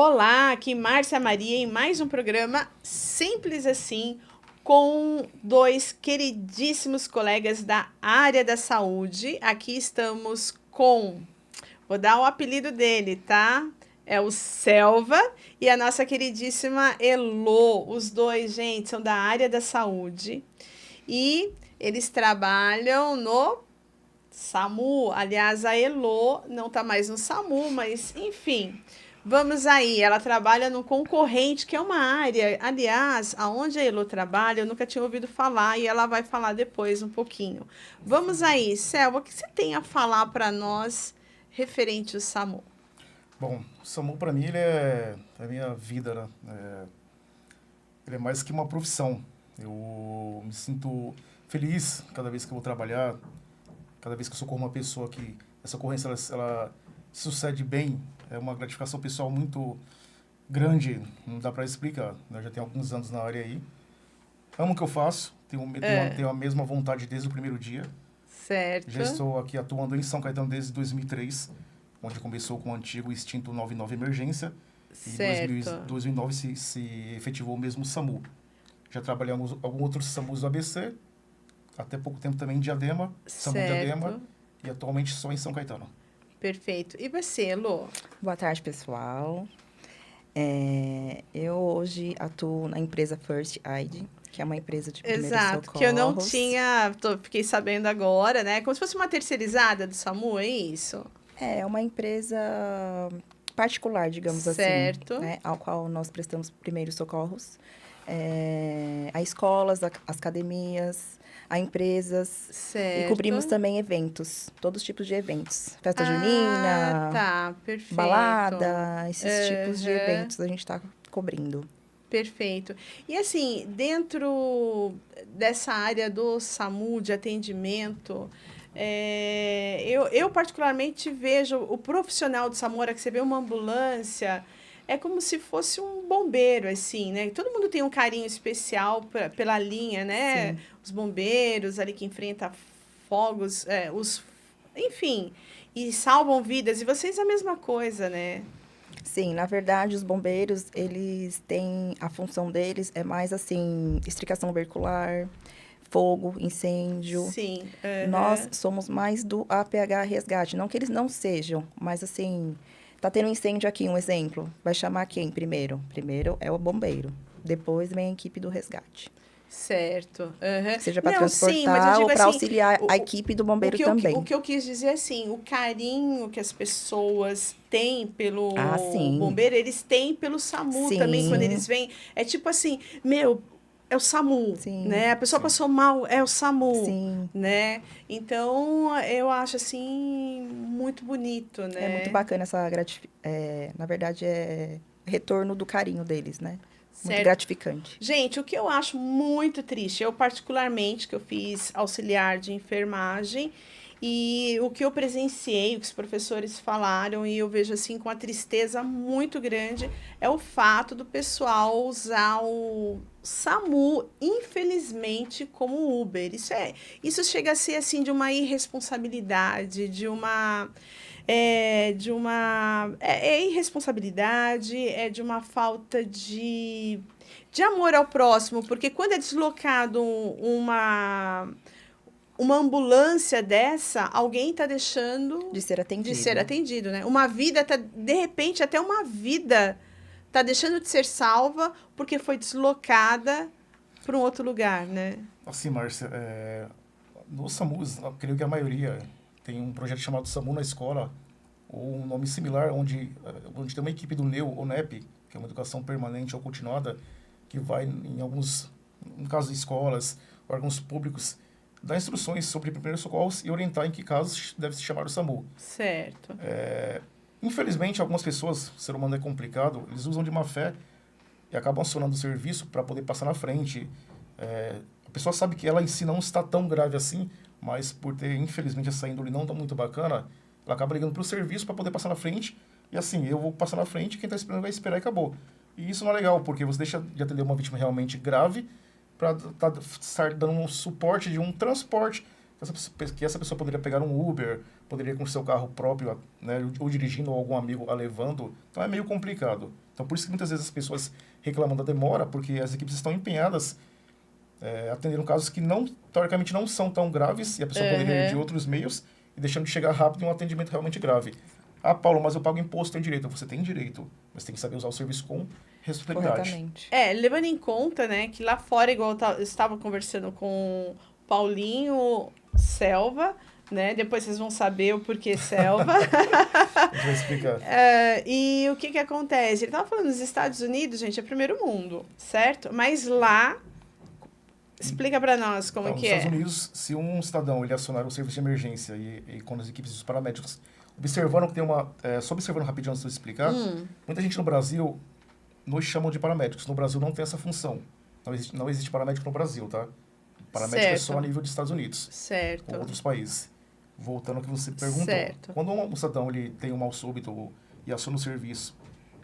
Olá, aqui Márcia Maria em mais um programa Simples Assim, com dois queridíssimos colegas da área da saúde. Aqui estamos com, vou dar o apelido dele, tá? É o Selva e a nossa queridíssima Elô. Os dois, gente, são da área da saúde e eles trabalham no SAMU. Aliás, a Elô não está mais no SAMU, mas enfim. Vamos aí, ela trabalha no concorrente, que é uma área, aliás, aonde a Elô trabalha, eu nunca tinha ouvido falar e ela vai falar depois um pouquinho. Vamos aí, Selva, o que você tem a falar para nós referente ao SAMU? Bom, o SAMU para mim ele é a minha vida, né? Ele é mais que uma profissão. Eu me sinto feliz cada vez que eu vou trabalhar, cada vez que eu socorro uma pessoa que essa ocorrência ela sucede bem. É uma gratificação pessoal muito grande, não dá para explicar. Eu já tenho alguns anos na área aí. Amo o que eu faço, tenho a mesma vontade desde o primeiro dia. Já Certo, estou aqui atuando em São Caetano desde 2003, onde começou com o antigo extinto 99 Emergência, e em certo. 2009 se efetivou o mesmo SAMU. Já trabalhei em alguns outros SAMUs do ABC, até pouco tempo também em Diadema, SAMU Diadema, Certo, e atualmente só em São Caetano. perfeito. E você, Elô? Boa tarde, pessoal. Eu hoje atuo na empresa First Aid, que é uma empresa de primeiros Exato, que eu não socorros. tinha, fiquei sabendo agora, né? Como se fosse uma terceirizada do SAMU, é isso? É uma empresa particular, digamos assim, Certo, né, ao qual nós prestamos primeiros socorros. A escolas, as academias, a empresas e cobrimos certo. também eventos, todos os tipos de eventos. Festa Ah, junina, tá, perfeito. balada, esses tipos de Aham, eventos a gente está cobrindo. perfeito. E assim, dentro dessa área do SAMU de atendimento, eu particularmente vejo o profissional do SAMU, a hora que você vê uma ambulância, é como se fosse um bombeiro, assim, né? Todo mundo tem um carinho especial pela linha, né? Sim. Os bombeiros ali que enfrentam fogos, enfim, e salvam vidas. E vocês a mesma coisa, né? Sim, na verdade, os bombeiros, eles têm, a função deles é mais assim, extricação veicular, fogo, incêndio. Sim, Nós aham. somos mais do APH resgate, não que eles não sejam, mas assim, tá tendo um incêndio aqui, um exemplo, vai chamar quem primeiro? Primeiro é o bombeiro, depois vem a equipe do resgate. Certo. Aham. Seja para Não, sim, mas eu transportar ou digo para assim, auxiliar a o, o, equipe do o bombeiro que eu, o também. que eu quis dizer é assim, o carinho que as pessoas têm Ah, pelo sim. bombeiro, eles têm pelo SAMU também, quando Sim, eles vêm. É tipo assim, meu, é o SAMU, sim, né? A pessoa Sim. passou mal, é o SAMU, sim. né? Então, eu acho assim, muito bonito, É muito né? bacana essa na verdade, é retorno do carinho deles, né? Muito Certo. gratificante. Gente, o que eu acho muito triste, eu particularmente, que eu fiz auxiliar de enfermagem, e o que eu presenciei, o que os professores falaram, e eu vejo assim com a tristeza muito grande, é o fato do pessoal usar o SAMU, infelizmente, como Uber. Isso chega a ser assim de uma irresponsabilidade, é irresponsabilidade, é de uma falta de amor ao próximo, porque quando é deslocado uma ambulância dessa, alguém está De deixando ser de ser atendido. atendido, né? Uma vida tá, de repente, até uma vida está deixando de ser salva porque foi deslocada para um outro lugar, né? Assim, Márcia, no SAMUs, eu creio que a maioria tem um projeto chamado SAMU na escola, ou um nome similar, onde tem uma equipe do NEU ou NEP, que é uma educação permanente ou continuada, que vai em alguns, no caso de escolas, órgãos públicos, dar instruções sobre primeiros socorros e orientar em que casos deve se chamar o SAMU. Certo. Infelizmente, algumas pessoas, o ser humano é complicado, eles usam de má fé e acabam acionando o serviço para poder passar na frente. A pessoa sabe que ela em si não está tão grave assim, mas por ter, infelizmente, essa índole não tão muito bacana, ela acaba ligando para o serviço para poder passar na frente. E assim, eu vou passar na frente, quem está esperando vai esperar e acabou. E isso não é legal, porque você deixa de atender uma vítima realmente grave para estar dando um suporte de um transporte que essa pessoa poderia pegar um Uber, poderia ir com seu carro próprio, né, ou dirigindo ou algum amigo a levando. Então é meio complicado. Então, por isso que muitas vezes as pessoas reclamam da demora, porque as equipes estão empenhadas atendendo casos que, teoricamente, não são tão graves, e a pessoa poderia ir de outros meios, e deixando de chegar rápido em um atendimento realmente grave. Ah, Paulo, mas eu pago imposto, tem direito. Você tem direito, mas tem que saber usar o serviço com responsabilidade. Corretamente. Levando em conta, né, que lá fora, igual eu estava conversando com Paulinho Selva, né? Depois vocês vão saber o porquê Selva. A gente vai explicar. E o que acontece? Ele estava falando nos Estados Unidos, gente, é primeiro mundo, certo? Mas lá, explica para nós como Então, que nos é. Estados Unidos, se um cidadão ele acionar o serviço de emergência e quando as equipes dos paramédicos observando que tem só observando rapidinho antes de eu explicar, muita gente no Brasil nos chamam de paramédicos. No Brasil não tem essa função. Não existe paramédico no Brasil, tá? Paramédico é só a nível dos Estados Unidos. Certo. Com outros países. Voltando ao que você perguntou. Certo. Quando um cidadão ele tem um mal súbito e aciona o serviço,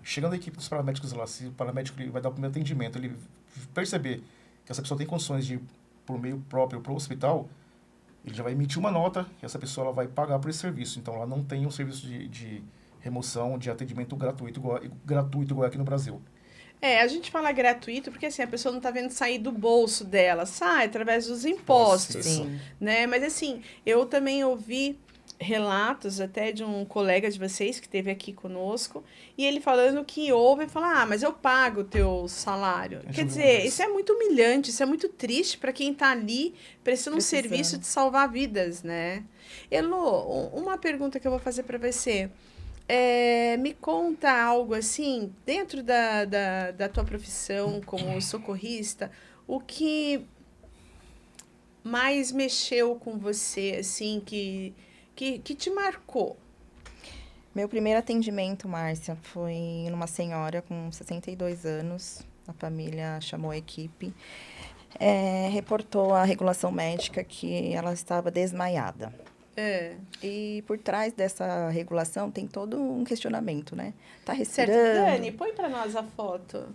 chegando a equipe dos paramédicos lá, se o paramédico ele vai dar o primeiro atendimento, ele perceber que essa pessoa tem condições de ir por meio próprio para o hospital, ele já vai emitir uma nota e essa pessoa ela vai pagar por esse serviço. Então, ela não tem um serviço de remoção, de atendimento gratuito igual aqui no Brasil. A gente fala gratuito porque assim, a pessoa não está vendo sair do bolso dela, sai através dos impostos, Sim. né? Mas assim, eu também ouvi relatos até de um colega de vocês que esteve aqui conosco, e ele falando que ouve e fala, mas eu pago o teu salário. Quer dizer, isso é muito humilhante, isso é muito triste para quem está ali prestando um serviço de salvar vidas, né? Elô, uma pergunta que eu vou fazer para você. Me conta algo assim, dentro da tua profissão como socorrista, o que mais mexeu com você, assim, que te marcou? Meu primeiro atendimento, Márcia, foi numa senhora com 62 anos. A família chamou a equipe, reportou à regulação médica que ela estava desmaiada. E por trás dessa regulação tem todo um questionamento, né? Tá respirando. Certo. Dani, põe para nós a foto.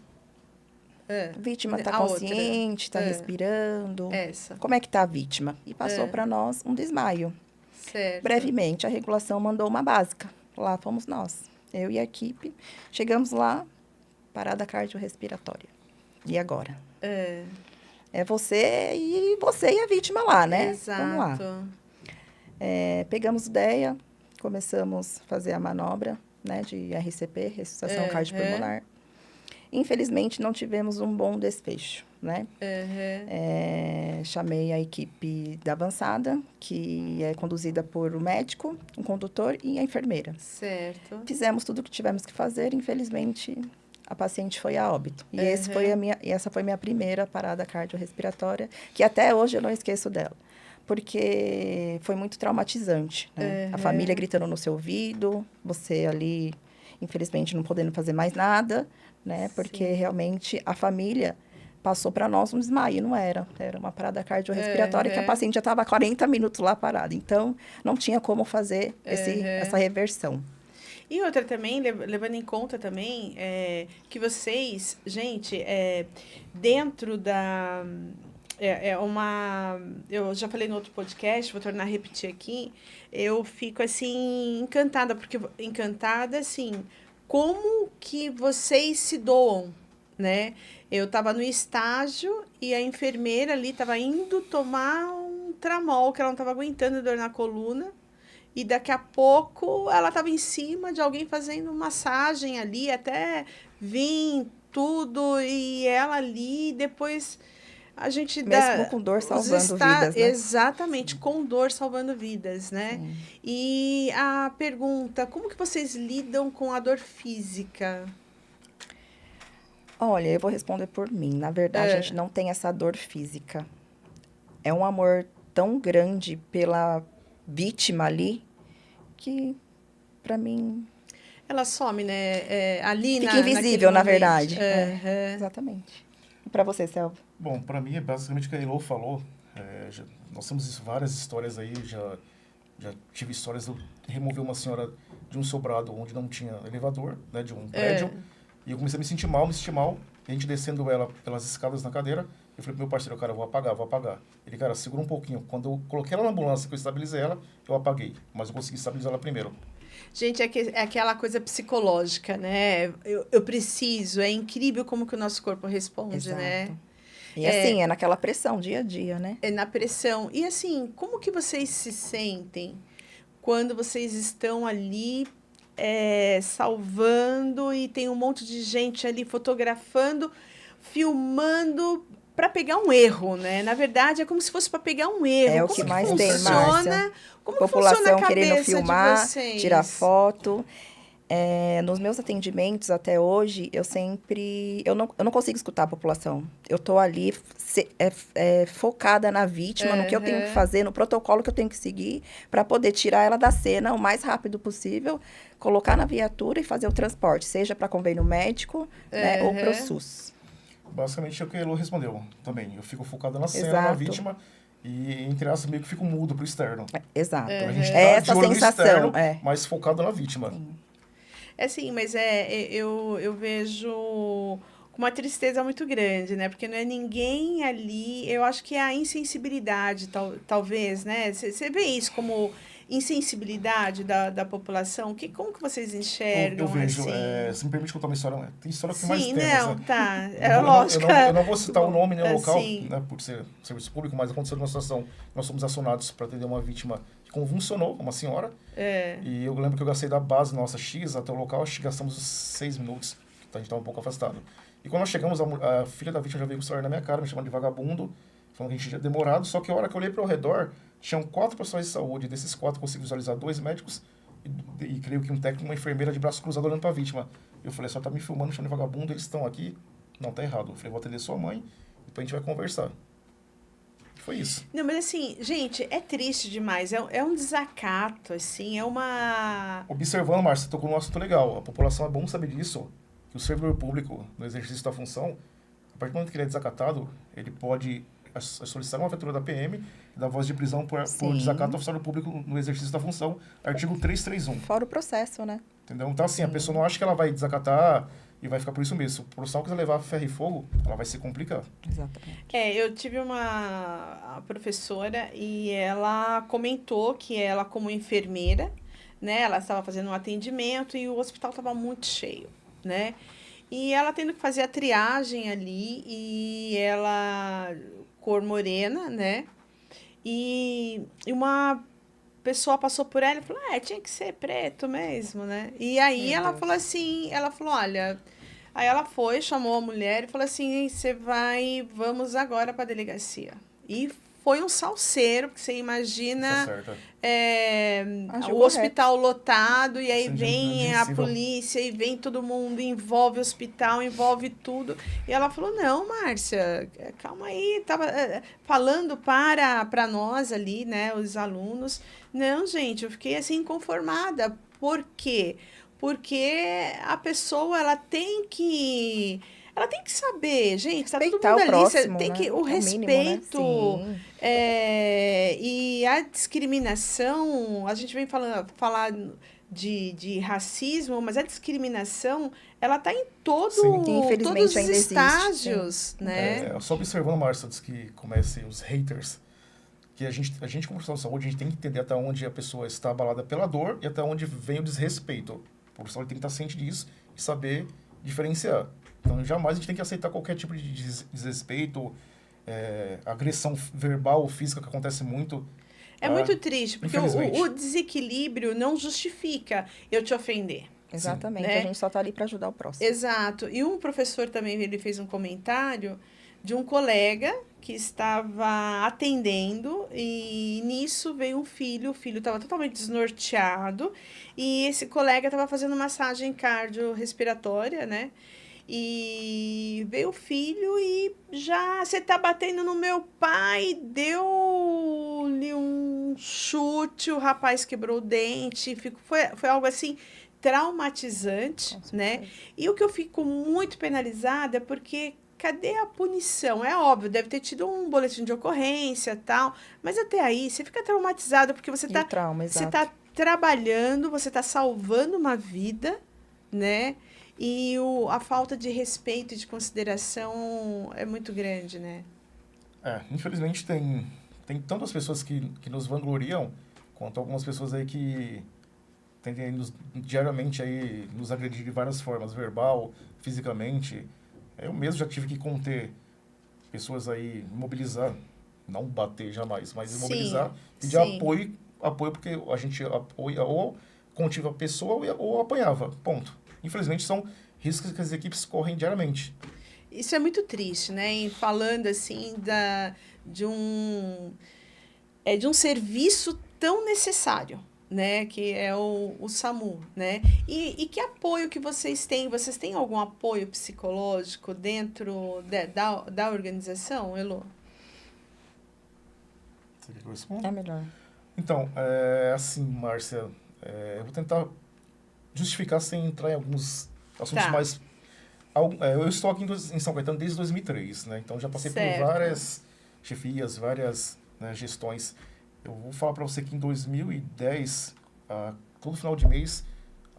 A vítima está consciente, está respirando. Essa. Como é que está a vítima? E passou para nós um desmaio. Certo. Brevemente, a regulação mandou uma básica. Lá fomos nós, eu e a equipe. Chegamos lá, parada cardiorrespiratória. E agora? É você e a vítima lá, né? Exato. Vamos lá. Pegamos ideia, começamos a fazer a manobra, né, de RCP, ressuscitação cardiopulmonar. Infelizmente, não tivemos um bom desfecho, né? Chamei a equipe da avançada, que é conduzida por um médico, um condutor e a enfermeira. Certo. Fizemos tudo o que tivemos que fazer, infelizmente, a paciente foi a óbito. E essa foi minha primeira parada cardiorrespiratória, que até hoje eu não esqueço dela. Porque foi muito traumatizante, né? A família gritando no seu ouvido, você ali, infelizmente, não podendo fazer mais nada, né? Porque realmente a família passou para nós um desmaio, não era? Era uma parada cardiorrespiratória que a paciente já estava 40 minutos lá parada. Então, não tinha como fazer essa reversão. E outra também, levando em conta também, que vocês, gente, dentro da... Eu já falei no outro podcast, vou tornar a repetir aqui. Eu fico, assim, encantada, assim, como que vocês se doam, né? Eu estava no estágio e a enfermeira ali estava indo tomar um tramol, que ela não estava aguentando dor na coluna. E daqui a pouco ela estava em cima de alguém fazendo massagem ali, até vir tudo, e ela ali, depois... A gente mesmo com dor salvando vidas, né? Exatamente, com dor salvando vidas, né? Sim. E a pergunta, como que vocês lidam com a dor física? Olha, eu vou responder por mim. Na verdade, a gente não tem essa dor física. É um amor tão grande pela vítima ali, que pra mim... Ela some, né? Ali fica invisível, na verdade. Exatamente. E pra você, Selva? Bom, para mim é basicamente o que a Elô falou. Nós temos várias histórias aí, já tive histórias de remover uma senhora de um sobrado onde não tinha elevador, né, de um prédio, e eu comecei a me sentir mal, e a gente descendo ela pelas escadas na cadeira, eu falei pro meu parceiro, cara, eu vou apagar. Ele, cara, segura um pouquinho. Quando eu coloquei ela na ambulância, que eu estabilizei ela, eu apaguei, mas eu consegui estabilizar ela primeiro. Gente, é aquela coisa psicológica, né? Eu preciso, é incrível como que o nosso corpo responde, né? Exato. E assim, é naquela pressão, dia a dia, né? É na pressão. E assim, como que vocês se sentem quando vocês estão ali salvando e tem um monte de gente ali fotografando, filmando para pegar um erro, né? Na verdade, é como se fosse para pegar um erro. É o Como que que mais tem, funciona? Márcia. Como que funciona a População querendo cabeça de filmar, vocês? tirar foto. Nos meus atendimentos até hoje, eu não consigo escutar a população. Eu estou ali focada na vítima, no que eu tenho que fazer, no protocolo que eu tenho que seguir, para poder tirar ela da cena o mais rápido possível, colocar na viatura e fazer o transporte, seja para convênio médico, né, ou para o SUS. Basicamente é o que a Elo respondeu também. Eu fico focado na cena, Exato. na vítima, e entre aspas meio que fico mudo pro externo. Exato. Então a gente É tá essa de olho no sensação. externo, mas focado na vítima. Sim. É sim, mas eu vejo com uma tristeza muito grande, né? Porque não é ninguém ali. Eu acho que é a insensibilidade, talvez, né? Você vê isso como insensibilidade da população? Como que vocês enxergam, Eu vejo, assim? se me permite contar uma história, né? Tem história com mais Sim, temas, não, né? tá. Eu não vou- Lógico. eu não vou citar o nome nem o local, Assim, né, por ser serviço público, mas aconteceu uma situação. Nós fomos acionados para atender uma vítima que convulsionou, uma senhora. E eu lembro que eu gastei da base nossa X até o local, acho que gastamos 6 minutos, então a gente estava um pouco afastado. E quando nós chegamos, a filha da vítima já veio com o celular na minha cara, me chamando de vagabundo, falando que a gente tinha demorado. Só que a hora que eu olhei para o redor, tinham 4 profissionais de saúde. Desses 4, eu consegui visualizar 2 médicos e creio que um técnico e uma enfermeira de braço cruzado olhando para a vítima. Eu falei, só tá me filmando, me chamando de vagabundo, eles estão aqui. Não, tá errado. Eu falei, vou atender sua mãe, depois a gente vai conversar. Foi isso. não, mas assim, gente, é triste demais. É um desacato, assim, é uma. Observando, Márcio, você tocou num assunto legal. A população é bom saber disso, que o servidor público, no exercício da função, a partir do momento que ele é desacatado, ele pode solicitar uma fatura da PM e dar voz de prisão por desacato ao funcionário público no exercício da função, artigo 331. Fora o processo, né? Entendeu? Então, assim, a pessoa não acha que ela vai desacatar e vai ficar por isso mesmo. Se o profissional quiser levar ferro e fogo, ela vai se complicar. Exatamente. Eu tive uma professora e ela comentou que ela, como enfermeira, né, ela estava fazendo um atendimento e o hospital estava muito cheio, né? E ela tendo que fazer a triagem ali e ela, cor morena, né? E uma pessoa passou por ela e falou, tinha que ser preto mesmo, né? E aí Meu ela Deus. falou assim, olha... Aí ela foi, chamou a mulher e falou assim, vamos agora para a delegacia. E foi um salseiro, porque você Tá imagina certo. Agiu o correto. hospital lotado, e aí Sim, vem a inadmissível. polícia, e vem todo mundo, envolve o hospital, envolve tudo. E ela falou, não, Márcia, calma aí, tava falando para nós ali, né, os alunos. Não, gente, eu fiquei assim inconformada. Por quê? Porque a pessoa, ela tem que saber, gente, tá todo mundo Respeitar o ali, próximo, tem né? que, o É o mínimo, né? respeito, Sim. e a discriminação, a gente vem falar de racismo, mas a discriminação, ela tá em Sim. todos Infelizmente os ainda existe, estágios, né? Só observando, Márcio, antes que comecem os haters, que a gente como profissional de saúde, a gente tem que entender até onde a pessoa está abalada pela dor e até onde vem o desrespeito. O profissional tem que estar ciente disso e saber diferenciar. Então, jamais a gente tem que aceitar qualquer tipo de desrespeito, agressão verbal ou física, que acontece muito. É muito triste, porque Infelizmente. o desequilíbrio não justifica eu te ofender. Exatamente. Né? A gente só tá ali para ajudar o próximo. Exato. E um professor também, ele fez um comentário de um colega que estava atendendo e nisso veio um filho, o filho estava totalmente desnorteado e esse colega estava fazendo massagem cardiorrespiratória, né? E veio o filho e já, você tá batendo no meu pai, deu-lhe um chute, o rapaz quebrou o dente, foi algo assim traumatizante, né? E o que eu fico muito penalizada é porque cadê a punição? É óbvio, deve ter tido um boletim de ocorrência, tal, mas até aí você fica traumatizado porque você E o trauma, você exato. tá trabalhando, você tá salvando uma vida, né? E a falta de respeito e de consideração é muito grande, né? Infelizmente tem tantas pessoas que nos vangloriam, quanto algumas pessoas aí que tendem diariamente aí nos agredir de várias formas, verbal, fisicamente. Eu mesmo já tive que conter pessoas aí, mobilizar, não bater jamais, mas Sim, mobilizar, pedir sim. apoio porque a gente apoia, ou contive a pessoa ou apanhava, ponto. Infelizmente são riscos que as equipes correm diariamente. Isso é muito triste, né? E falando assim de um de um serviço tão necessário, né? Que é o SAMU, né? E que apoio que vocês têm? Vocês têm algum apoio psicológico dentro da organização, Elô? Você quer que eu responda? É melhor. Então, assim, Márcia, eu vou tentar justificar sem entrar em alguns assuntos Tá. mais... eu estou aqui em São Caetano desde 2003, né? Então, já passei por Certo. várias chefias, várias, né, gestões. Eu vou falar para você que em 2010, todo final de mês,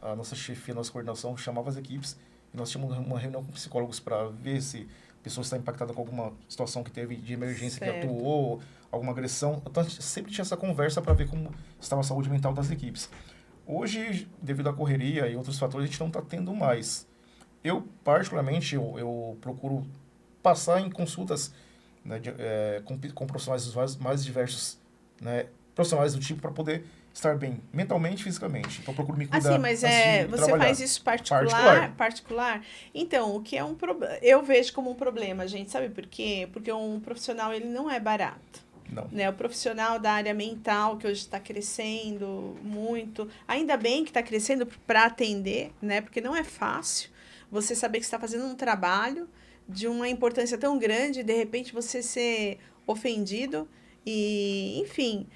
a nossa chefia, a nossa coordenação chamava as equipes e nós tínhamos uma reunião com psicólogos para ver se a pessoa está impactada com alguma situação que teve de emergência, que Certo. atuou, alguma agressão. Então, a gente sempre tinha essa conversa para ver como estava a saúde mental das equipes. Hoje, devido à correria e outros fatores, a gente não está tendo mais. Eu, particularmente, eu procuro passar em consultas, né, com profissionais mais diversos, né, profissionais do tipo, para poder estar bem mentalmente e fisicamente. Então, eu procuro me cuidar Assim, mas antes de você trabalhar. faz isso particular? Então, o que é eu vejo como um problema, gente, sabe por quê? Porque um profissional, ele não é barato. Não. Né? O profissional da área mental, que hoje está crescendo muito, ainda bem que está crescendo para atender, né? Porque não é fácil você saber que está fazendo um trabalho de uma importância tão grande e de repente você ser ofendido e, enfim,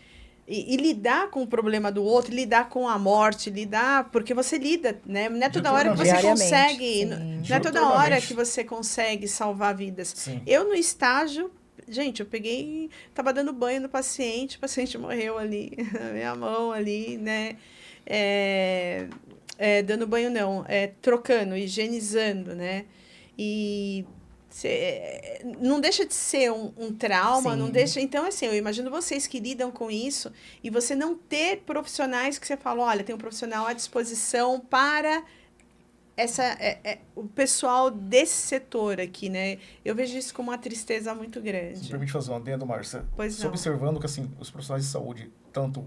e lidar com o problema do outro, lidar com a morte, porque você lida, né? Não é toda hora que você Diariamente, consegue, sim. não é toda hora que você consegue salvar vidas. Sim. Eu no estágio, gente, eu tava dando banho no paciente, o paciente morreu ali, na minha mão ali, né? Dando banho não, trocando, higienizando, né? E não deixa de ser um trauma, Sim. não deixa. Então, assim, eu imagino vocês que lidam com isso e você não ter profissionais que você fala, olha, tem um profissional à disposição para o pessoal desse setor aqui, né? Eu vejo isso como uma tristeza muito grande. Se me permite fazer um adendo, Márcia. Pois Estou não. observando que, assim, os profissionais de saúde, tanto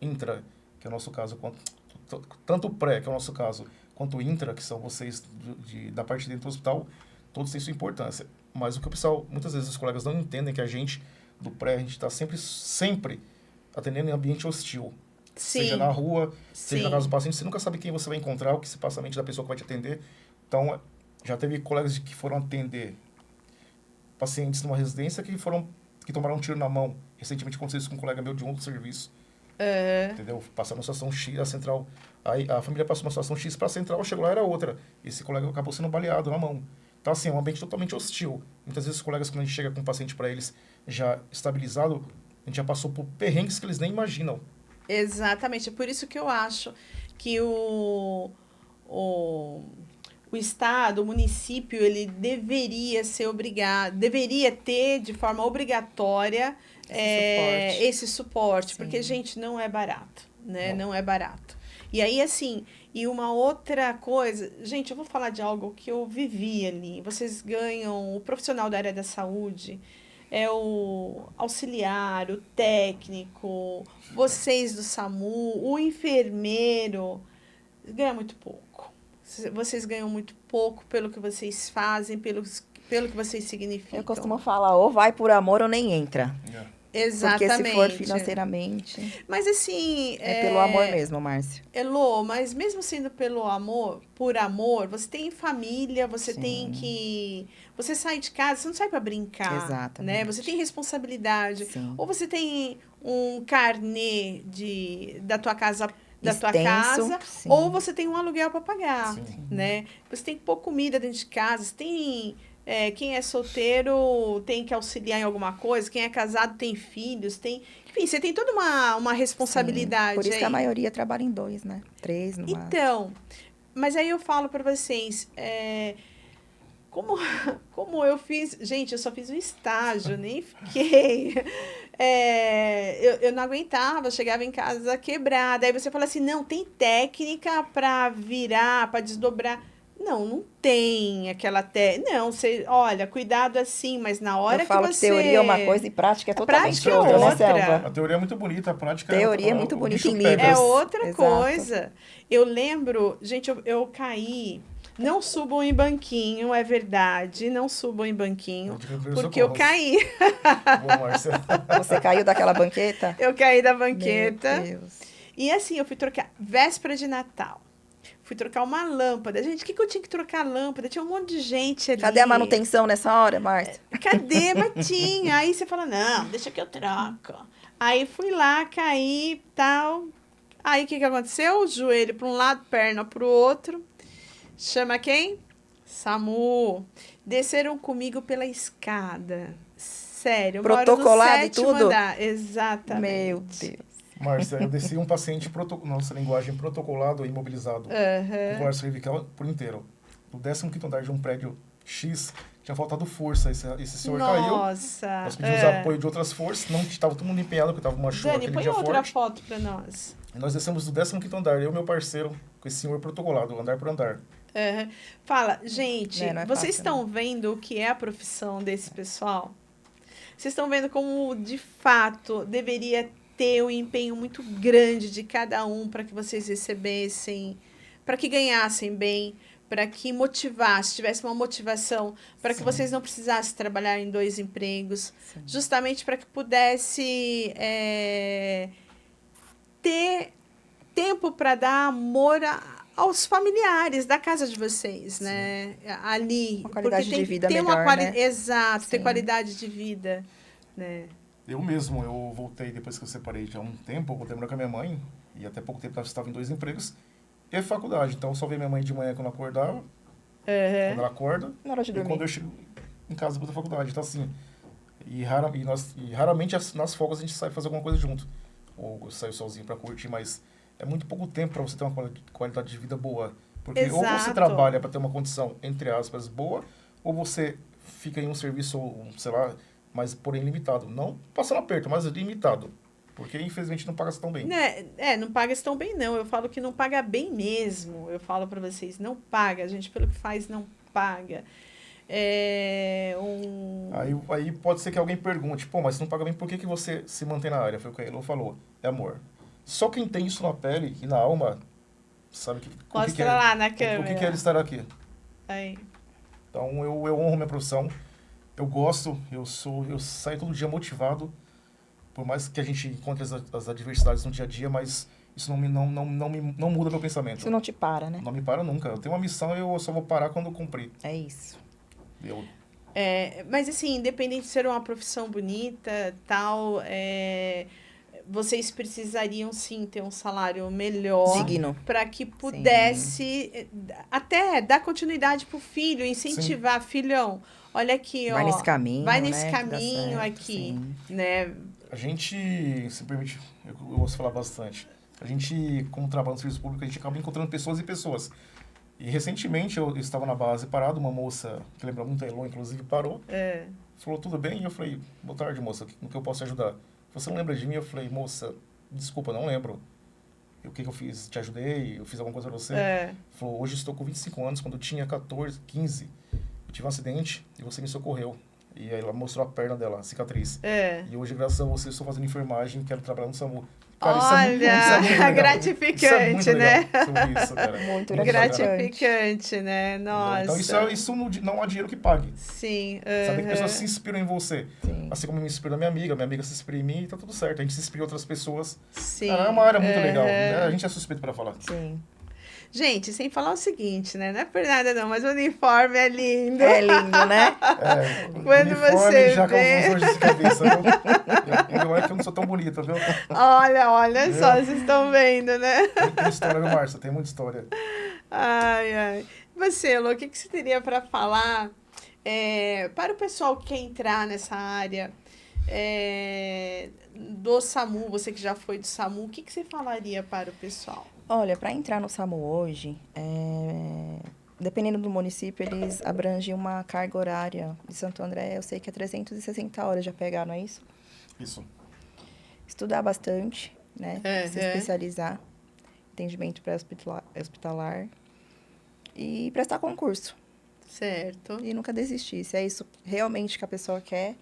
intra, que é o nosso caso, tanto pré, que é o nosso caso, quanto intra, que são vocês da parte de dentro do hospital, todos têm sua importância. Mas o que o pessoal, muitas vezes os colegas não entendem que a gente, do pré, a gente está sempre atendendo em ambiente hostil. Sim. Seja na rua, Sim. seja na casa do paciente, você nunca sabe quem você vai encontrar, o que se passa na mente da pessoa que vai te atender. Então, já teve colegas que foram atender pacientes numa residência que tomaram um tiro na mão. Recentemente aconteceu isso com um colega meu de um outro serviço. Entendeu? Passaram uma situação X, a central. Aí a família passou uma situação X para a central, chegou lá, era outra. Esse colega acabou sendo baleado na mão. Então, assim, é um ambiente totalmente hostil. Muitas vezes os colegas, quando a gente chega com um paciente para eles já estabilizado, a gente já passou por perrengues que eles nem imaginam. Exatamente. É por isso que eu acho que o Estado, o município, ele deveria ter de forma obrigatória esse suporte. Sim. Porque, gente, não é barato, né? Não é barato. E aí, assim, e uma outra coisa, gente, eu vou falar de algo que eu vivi ali. Vocês ganham, o profissional da área da saúde, o auxiliar, o técnico, vocês do SAMU, o enfermeiro, ganha muito pouco. Vocês ganham muito pouco pelo que vocês fazem, pelo que vocês significam. Eu costumo falar, ou vai por amor ou nem entra. Exatamente. Porque se for financeiramente... Mas assim... É pelo amor mesmo, Márcia. Elô, mas mesmo sendo pelo amor, por amor, você tem família, você tem que... Você sai de casa, você não sai para brincar. Exatamente. Né? Você tem responsabilidade. Sim. Ou você tem um carnê da tua casa... Sim. Ou você tem um aluguel para pagar, Sim. né? Você tem que pôr comida dentro de casa, você tem... quem é solteiro tem que auxiliar em alguma coisa, quem é casado tem filhos, enfim, você tem toda uma responsabilidade. Sim, por isso aí. que a maioria trabalha em 2, né? 3 no máximo. Então, mas aí eu falo para vocês, como eu fiz... Gente, eu só fiz o estágio, nem fiquei... eu não aguentava, chegava em casa quebrada. Aí você fala assim, não, tem técnica para virar, para desdobrar. Não tem aquela técnica. Não, você, olha, cuidado assim, mas na hora Eu falo que você... teoria é uma coisa e prática é totalmente prática é outra, né, outra. Selva? A teoria é muito bonita, a prática Teoria é muito o bonita bicho em pega. É livros. outra Exato. coisa. Eu lembro, gente, eu caí. Não subam em banquinho, é verdade. Não subam em banquinho, porque eu caí. Boa, Márcia. Você caiu daquela banqueta? Eu caí da banqueta. Meu Deus. E assim, eu fui trocar véspera de Natal. Fui trocar uma lâmpada. Gente, o que eu tinha que trocar lâmpada? Tinha um monte de gente ali. Cadê a manutenção nessa hora, Márcia? Cadê? Mas tinha. Aí você fala, não, deixa que eu troco. Aí fui lá, caí, tal. Aí o que aconteceu? O joelho para um lado, perna para o outro. Chama quem? SAMU. Desceram comigo pela escada. Sério. Eu moro no Protocolado e 7º tudo? andar. Exatamente. Meu Deus. Márcia, eu desci um paciente, nossa linguagem, protocolado e imobilizado. Com colapso cervical por inteiro. No 15º andar de um prédio X, tinha faltado força. Esse senhor caiu. Nossa. Nós pedimos apoio de outras forças. Não estava todo mundo empenhado, porque estava uma chuva Dani, aquele põe dia outra forte. foto para nós. E nós descemos do 15º andar, eu e meu parceiro, com esse senhor protocolado, andar por andar. Fala, gente, Não é vocês fácil, estão vendo o que é a profissão desse pessoal? Vocês estão vendo como, de fato, deveria ter um empenho muito grande de cada um para que vocês recebessem, para que ganhassem bem, para que motivasse, tivesse uma motivação, para que vocês não precisassem trabalhar em 2 empregos, Sim. justamente para que pudesse ter tempo para dar amor aos familiares da casa de vocês, né? Ali. Uma qualidade porque tem de vida que ter melhor, né? Exato, ter Sim. qualidade de vida, né? Eu mesmo, eu voltei depois que eu separei já há um tempo, eu voltei morar com a minha mãe, e até pouco tempo eu estava em 2 empregos, e faculdade. Então eu só via minha mãe de manhã quando eu acordava, quando ela acorda, Na hora de e dormir. quando eu chego em casa depois da faculdade. Então assim, e raramente nas folgas a gente sai fazer alguma coisa junto. Ou eu saio sozinho para curtir, mas é muito pouco tempo para você ter uma qualidade de vida boa. Porque ou você Exato. trabalha para ter uma condição, entre aspas, boa, ou você fica em um serviço, sei lá, mas porém limitado. Não passando aperto, mas limitado. Porque infelizmente não paga tão bem. Né? Não paga tão bem, não. Eu falo que não paga bem mesmo. Eu falo para vocês, não paga. A gente, pelo que faz, não paga. Aí pode ser que alguém pergunte, pô, mas se não paga bem, por que você se mantém na área? Foi o que a Elo falou. É amor. Só quem tem isso na pele e na alma sabe Mostra o que lá é, na câmera. o que é ele estar aqui. Aí. Então eu honro minha profissão. Eu gosto, eu saio todo dia motivado, por mais que a gente encontre as adversidades no dia a dia, mas isso não muda meu pensamento. Isso não te para, né? Não me para nunca. Eu tenho uma missão e eu só vou parar quando eu cumprir. É isso. Mas assim, independente de ser uma profissão bonita, tal, vocês precisariam sim ter um salário melhor. Digno. Para que pudesse até dar continuidade para o filho, incentivar, filhão. Olha aqui, Vai ó. nesse caminho, Vai né, nesse que dá caminho certo, aqui, sim. né? A gente, se permite, eu gosto de falar bastante. A gente, como trabalha no serviço público, a gente acaba encontrando pessoas e pessoas. E recentemente eu estava na base parado, uma moça, que lembra muito a Elô, inclusive, parou. Falou, tudo bem? E eu falei, boa tarde, moça, no que eu posso te ajudar? Você não lembra de mim? Eu falei, moça, desculpa, não lembro. O que eu fiz? Te ajudei? Eu fiz alguma coisa pra você? Falou, hoje estou com 25 anos, quando eu tinha 14, 15, eu tive um acidente e você me socorreu. E aí ela mostrou a perna dela, a cicatriz. E hoje, graças a você, estou fazendo enfermagem, quero trabalhar no SAMU. Cara, olha, isso é muito legal. gratificante, isso é muito né? legal sobre isso, cara. Muito gratificante, né? Nossa. Então isso não há dinheiro que pague. Sim. Saber que pessoas se inspiram em você. Sim. Assim como eu me inspiro na minha amiga se inspira em mim e tá tudo certo. A gente se inspira em outras pessoas. Sim. Cara, é uma área muito legal. Né? A gente é suspeito para falar. Sim. Gente, sem falar o seguinte, né? Não é por nada não, mas o uniforme é lindo. É lindo, né? Quando você já vê... causou dor de cabeça, viu? É que eu não sou tão bonita, viu? Olha só, vocês estão vendo, né? Tem história, viu, Márcia? Tem muita história. Ai. Você, Lô, o que você teria para falar para o pessoal que quer entrar nessa área do SAMU, você que já foi do SAMU, o que você falaria para o pessoal? Olha, para entrar no SAMU hoje, dependendo do município, eles abrangem uma carga horária. De Santo André, eu sei que é 360 horas de APH, não é isso? Isso. Estudar bastante, né? Se Uhum. especializar. Atendimento pré-hospitalar. E prestar concurso. Certo. E nunca desistir. Se é isso realmente que a pessoa quer,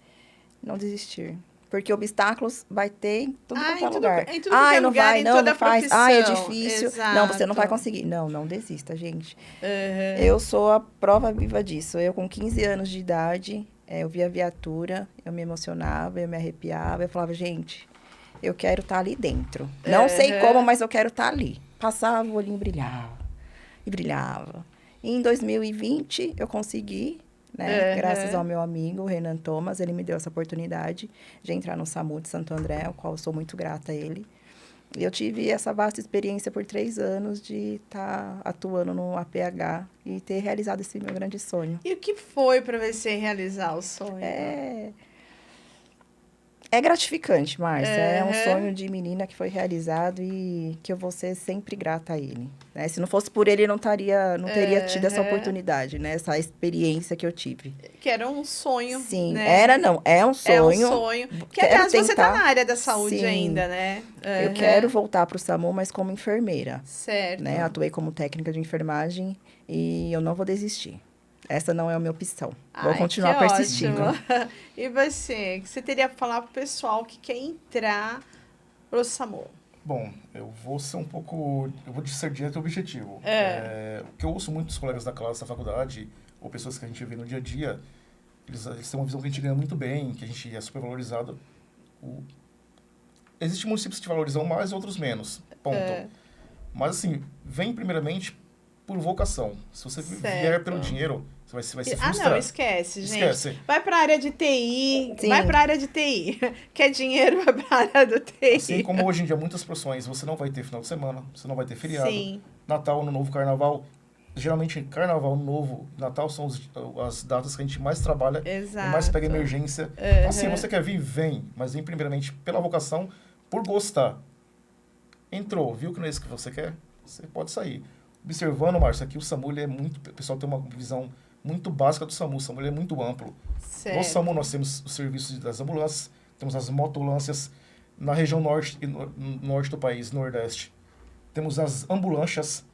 não desistir. Porque obstáculos vai ter em tudo quanto é lugar. Em tudo quanto é não lugar, vai, em não, toda não faz. profissão. É difícil. Não, você não vai Exato. conseguir. Não, não desista, gente. Uhum. Eu sou a prova viva disso. Eu, com 15 anos de idade, eu via a viatura, eu me emocionava, eu me arrepiava. Eu falava, gente, eu quero estar ali dentro. Não sei como, mas eu quero estar ali. Passava, o olhinho brilhava. E brilhava. E em 2020, eu consegui, né? Graças ao meu amigo, o Renan Thomas, ele me deu essa oportunidade de entrar no SAMU de Santo André, ao qual eu sou muito grata a ele. E eu tive essa vasta experiência por 3 anos de estar atuando no APH e ter realizado esse meu grande sonho. E o que foi para você realizar o sonho? É gratificante, Márcia. É um Uhum. sonho de menina que foi realizado e que eu vou ser sempre grata a ele. Né? Se não fosse por ele, eu não teria tido essa oportunidade, né? Essa experiência que eu tive. Que era um sonho, Sim, né? é um sonho. É um sonho. Que, Quero aliás, você está tentar. na área da saúde Sim. ainda, né? Eu quero voltar para o SAMU, mas como enfermeira. Certo. Né? Atuei como técnica de enfermagem e eu não vou desistir. Essa não é a minha opção. Vou continuar persistindo. Ótimo. E você? O que você teria para falar para o pessoal que quer entrar pro SAMU? Bom, eu vou ser eu vou ser direto e objetivo. O que eu ouço muito dos colegas da classe da faculdade, ou pessoas que a gente vê no dia a dia, eles têm uma visão que a gente ganha muito bem, que a gente é super valorizado. Existem municípios que te valorizam mais, outros menos. Ponto. Mas, assim, vem primeiramente por vocação. Se você vier pelo dinheiro, você vai se frustrar. Não, esquece, gente. Esquece. Vai para a área de TI. Sim. Vai para a área de TI. Quer dinheiro, vai para a área do TI. Assim como hoje em dia, muitas profissões, você não vai ter final de semana, você não vai ter feriado. Sim. Natal, Ano Novo, Carnaval. Geralmente, Carnaval, Ano Novo, Natal são as datas que a gente mais trabalha. Exato. E mais pega emergência. Então, assim, você quer vir? Vem. Mas vem primeiramente pela vocação, por gostar. Entrou, viu que não é isso que você quer? Você pode sair. Observando, Márcio, aqui o SAMU, ele é muito... O pessoal tem uma visão muito básica do SAMU. O SAMU ele é muito amplo. Certo. No SAMU nós temos os serviços das ambulâncias, temos as motolâncias na região norte do país, nordeste. Temos as ambulâncias,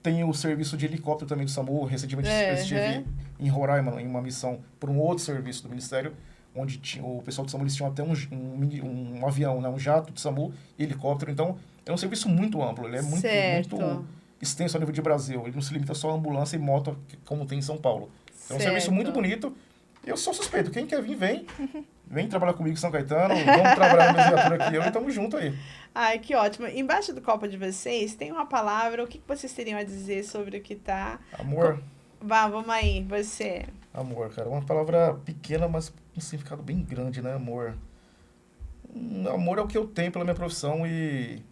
tem o serviço de helicóptero também do SAMU. Recentemente eu estive em Roraima, em uma missão por um outro serviço do Ministério, onde o pessoal do SAMU eles tinham até um avião, né, um jato do SAMU e helicóptero. Então, é um serviço muito amplo, ele é muito extenso a nível de Brasil. Ele não se limita só a ambulância e moto, como tem em São Paulo. Então, é um serviço muito bonito. Eu sou suspeito. Quem quer vir, vem. Vem trabalhar comigo em São Caetano. Vamos trabalhar na mesma viatura aqui. E estamos juntos aí. Ai, que ótimo. Embaixo do copo de vocês tem uma palavra. O que vocês teriam a dizer sobre o que tá... Amor. Vamos aí. Você. Amor, cara. Uma palavra pequena, mas com um significado bem grande, né? Amor. Amor é o que eu tenho pela minha profissão e...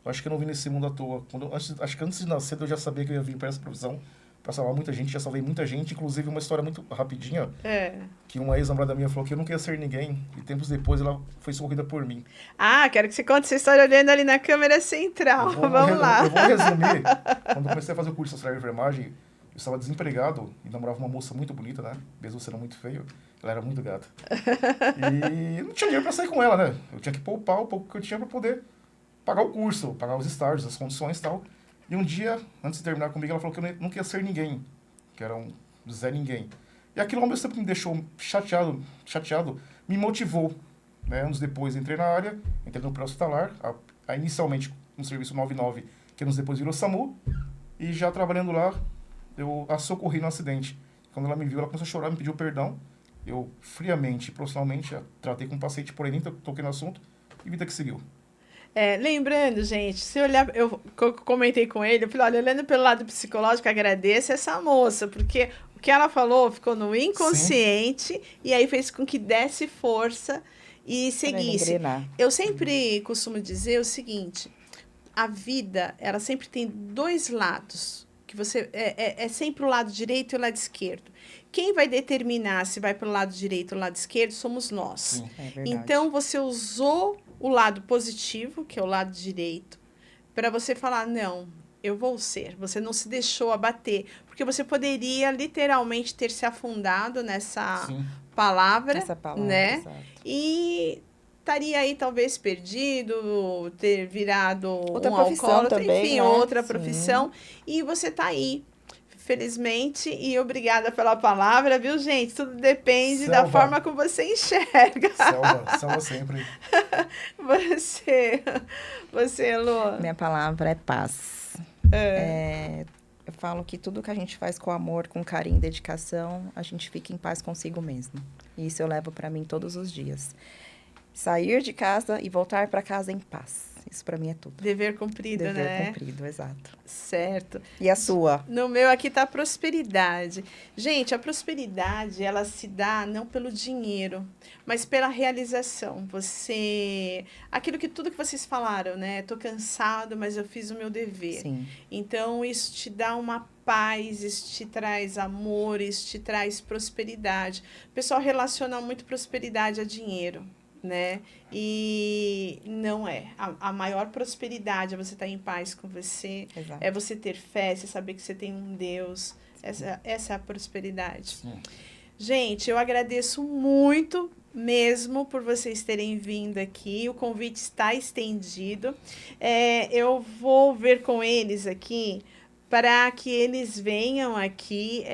Eu acho que eu não vim nesse mundo à toa. Acho que antes de nascer eu já sabia que eu ia vir para essa profissão. Para salvar muita gente, já salvei muita gente. Inclusive, uma história muito rapidinha. Que uma ex-namorada minha falou que eu não queria ser ninguém. E tempos depois ela foi socorrida por mim. Quero que você conte essa história olhando ali na câmera central. Vamos lá. Eu vou resumir. Quando eu comecei a fazer o curso de auxiliar de enfermagem, eu estava desempregado e namorava uma moça muito bonita, né? Mesmo sendo muito feio. Ela era muito gata. E não tinha dinheiro para sair com ela, né? Eu tinha que poupar o pouco que eu tinha para poder pagar o curso, pagar os estágios, as condições e tal. E um dia, antes de terminar comigo, ela falou que eu não queria ser ninguém, que era um Zé Ninguém. E aquilo ao mesmo tempo que me deixou chateado, me motivou. Né? Anos depois entrei na área, entrei no pré-hospitalar, inicialmente no serviço 99, que anos depois virou SAMU, e já trabalhando lá, eu a socorri no acidente. Quando ela me viu, ela começou a chorar, me pediu perdão. Eu, friamente, profissionalmente, tratei com o paciente, porém nem toquei no assunto, e vida que seguiu. Lembrando, gente, se olhar, eu comentei com ele, eu falei, olha, olhando pelo lado psicológico, agradeço essa moça, porque o que ela falou ficou no inconsciente. Sim. E aí fez com que desse força e seguisse. Eu sempre costumo dizer o seguinte, a vida, ela sempre tem 2 lados, que você é sempre o lado direito e o lado esquerdo. Quem vai determinar se vai para o lado direito ou o lado esquerdo somos nós. Sim, é verdade. Então, você usou o lado positivo, que é o lado direito, para você falar, não, eu vou ser. Você não se deixou abater, porque você poderia literalmente ter se afundado nessa Sim. palavra, Essa palavra, né? exato. E estaria aí talvez perdido, ter virado Outra um profissão alcoólatra, também, enfim, né? outra Sim. profissão. E você está aí, felizmente, e obrigada pela palavra, viu, gente? Tudo depende da Selva. forma como você enxerga. Selva sempre. Você, Elô. Minha palavra é paz. Eu falo que tudo que a gente faz com amor, com carinho e dedicação, a gente fica em paz consigo mesmo. E isso eu levo para mim todos os dias. Sair de casa e voltar para casa em paz. Isso para mim é tudo. Dever cumprido, Dever né? cumprido, exato. Certo. E a sua? No meu aqui tá a prosperidade. Gente, a prosperidade, ela se dá não pelo dinheiro, mas pela realização. Aquilo que tudo que vocês falaram, né? Tô cansado, mas eu fiz o meu dever. Sim. Então, isso te dá uma paz, isso te traz amor, isso te traz prosperidade. O pessoal relaciona muito prosperidade a dinheiro, né? E não é. A maior prosperidade é você estar em paz com você, Exato. é você ter fé, você saber que você tem um Deus. Essa é a prosperidade. Sim. Gente, eu agradeço muito mesmo por vocês terem vindo aqui. O convite está estendido. Eu vou ver com eles aqui para que eles venham aqui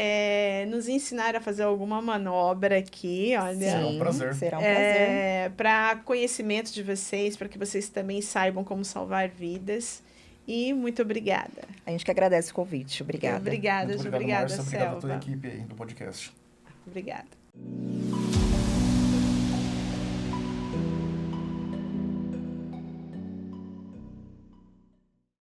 nos ensinar a fazer alguma manobra aqui, olha. Será um prazer. Será um prazer. Para conhecimento de vocês, para que vocês também saibam como salvar vidas. E muito obrigada. A gente que agradece o convite. Obrigada. Obrigada, Muito obrigado, obrigada, Márcia. Obrigado a toda a Selva. equipe aí do podcast. Obrigada.